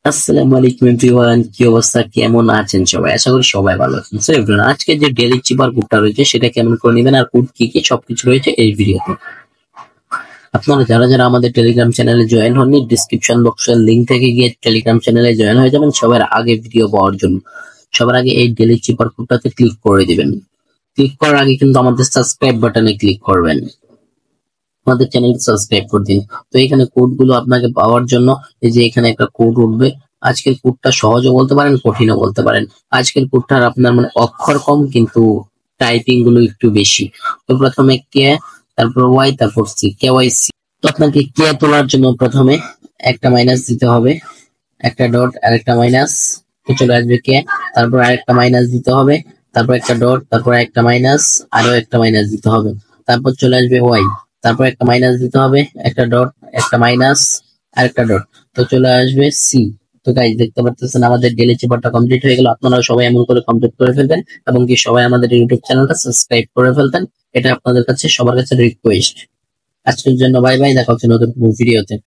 আসসালামু আলাইকুম এভরিওয়ান, কি অবস্থা, কেমন আছেন সবাই? আশা করি সবাই ভালো আছেন। সো এভরিওয়ান, আজকে যে ডেইলি চিপার কোডটা রয়েছে সেটা কেমন করে নেবেন আর কোড কি কি সবকিছু রয়েছে এই ভিডিওতে। আপনারা যারা যারা আমাদের টেলিগ্রাম চ্যানেলে জয়েন হননি, ডিসক্রিপশন বক্সের লিংক থেকে গিয়ে টেলিগ্রাম চ্যানেলে জয়েন হয়ে যাবেন সবার আগে ভিডিও পাওয়ার জন্য। সবার আগে এই ডেইলি চিপার কোডটাতে ক্লিক করে দিবেন। ক্লিক করার আগে কিন্তু আমাদের সাবস্ক্রাইব বাটনে ক্লিক করবেন, আমাদের চ্যানেল সাবস্ক্রাইব করে দিন। তো এখানে কোড গুলো আপনাকে পাওয়ার জন্য এই যে এখানে একটা কোড উঠবে। আজকের কোডটা সহজও বলতে পারেন, কঠিনও বলতে পারেন। আজকের কোডটার আপনার মানে অক্ষর কম কিন্তু টাইপিং গুলো একটু বেশি। তো প্রথমে কে, তারপর ওয়াই, তারপর সি, কে ওয়াই সি। তো আপনাকে কে তোলার জন্য প্রথমে একটা মাইনাস দিতে হবে, একটা ডট আর একটা মাইনাস, তো চলে আসবে কে। তারপর আরেকটা মাইনাস দিতে হবে, তারপর একটা ডট, তারপর একটা মাইনাস, আরো একটা মাইনাস দিতে হবে। তারপর চলে আসবে ওয়াই, তারপর একটা মাইনাস দিতে হবে, একটা ডট, একটা মাইনাস, আর একটা ডট, তো চলে আসবে সি। তো গাইজ দেখতে পাচ্ছেন আমাদের ডেইলি চেপারটা কমপ্লিট হয়ে গেল। আপনারাও সবাই এমন করে কমপ্লিট করে ফেলবেন এবং কি সবাই আমাদের ইউটিউব চ্যানেলটা সাবস্ক্রাইব করে ফেলতেন। এটা আপনাদের কাছে সবার কাছে রিকোয়েস্ট। আজকের জন্য বাই বাই, দেখা হচ্ছে নতুন ভিডিওতে।